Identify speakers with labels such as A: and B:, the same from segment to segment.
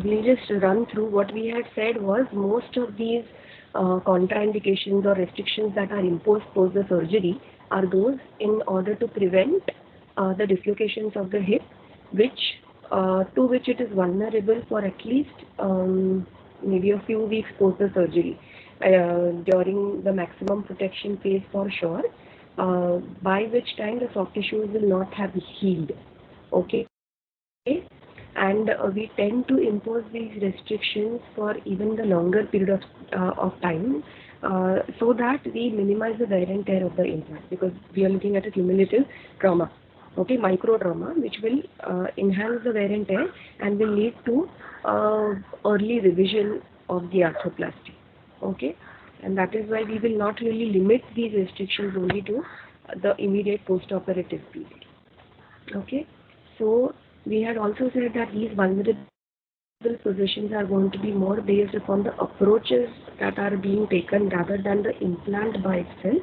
A: we'll just run through what we had said was most of these contraindications or restrictions that are imposed post the surgery are those in order to prevent the dislocations of the hip, which to which it is vulnerable for at least maybe a few weeks post the surgery during the maximum protection phase for sure, by which time the soft tissues will not have healed. Okay, and we tend to impose these restrictions for even the longer period of time, so that we minimize the wear and tear of the implant, because we are looking at a cumulative trauma, okay, micro trauma, which will enhance the wear and tear and will lead to early revision of the arthroplasty. Okay, and that is why we will not really limit these restrictions only to the immediate post-operative period. Okay, so we had also said that these vulnerable positions are going to be more based upon the approaches that are being taken rather than the implant by itself.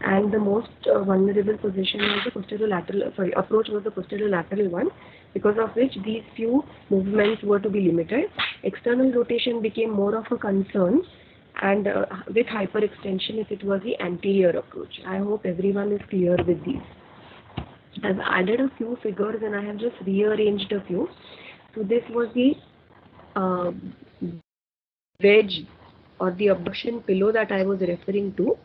A: And the most vulnerable position was the posterolateral, approach was the posterolateral one, because of which these few movements were to be limited. External rotation became more of a concern, and with hyperextension if it was the anterior approach. I hope everyone is clear with these. I've added a few figures and I have just rearranged a few. So this was the wedge or the abduction pillow that I was referring to,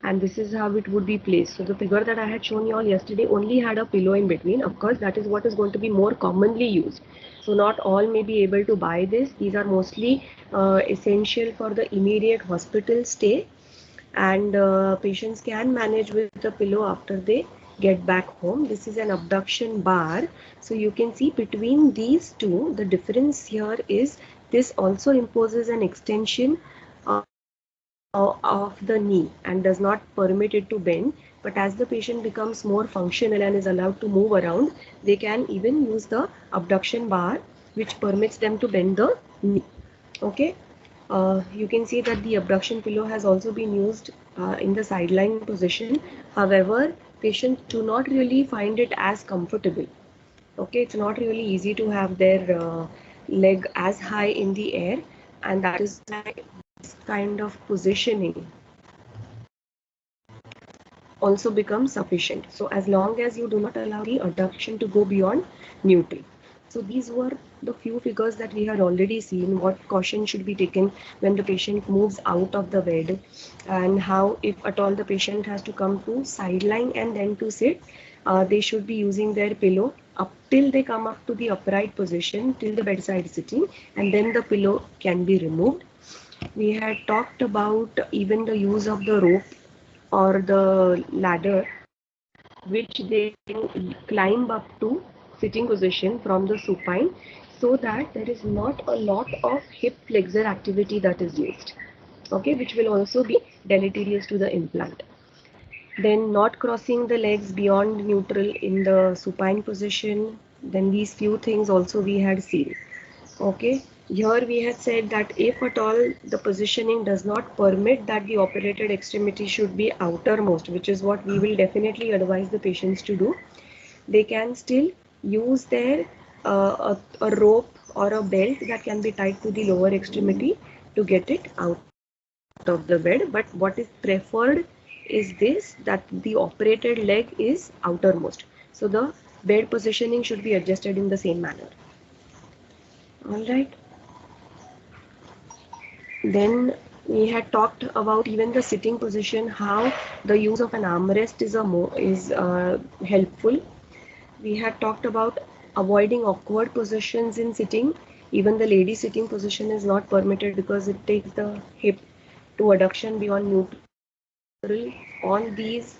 A: and this is how it would be placed. So the figure that I had shown you all yesterday only had a pillow in between. Of course, that is what is going to be more commonly used. So not all may be able to buy this. These are mostly essential for the immediate hospital stay, and patients can manage with the pillow after they get back home. This is an abduction bar. So you can see between these two, the difference here is this also imposes an extension of the knee and does not permit it to bend. But as the patient becomes more functional and is allowed to move around, they can even use the abduction bar, which permits them to bend the knee. Okay. You can see that the abduction pillow has also been used in the sideline position. However, patients do not really find it as comfortable. Okay, it's not really easy to have their leg as high in the air, and that is why this kind of positioning also becomes sufficient. So as long as you do not allow the abduction to go beyond neutral. So these were the few figures that we had already seen, what caution should be taken when the patient moves out of the bed, and how, if at all the patient has to come to sideline and then to sit, they should be using their pillow up till they come up to the upright position, till the bedside sitting, and then the pillow can be removed. We had talked about even the use of the rope or the ladder, which they can climb up to sitting position from the supine, so that there is not a lot of hip flexor activity that is used, okay, which will also be deleterious to the implant. Then not crossing the legs beyond neutral in the supine position. Then these few things also we had seen. Okay, here we had said that if at all the positioning does not permit that the operated extremity should be outermost, which is what we will definitely advise the patients to do, they can still use their a rope or a belt that can be tied to the lower extremity to get it out of the bed. But what is preferred is this, that the operated leg is outermost. So the bed positioning should be adjusted in the same manner. All right. Then we had talked about even the sitting position, how the use of an armrest is helpful. We had talked about avoiding awkward positions in sitting. Even the lady sitting position is not permitted because it takes the hip to adduction beyond neutral on these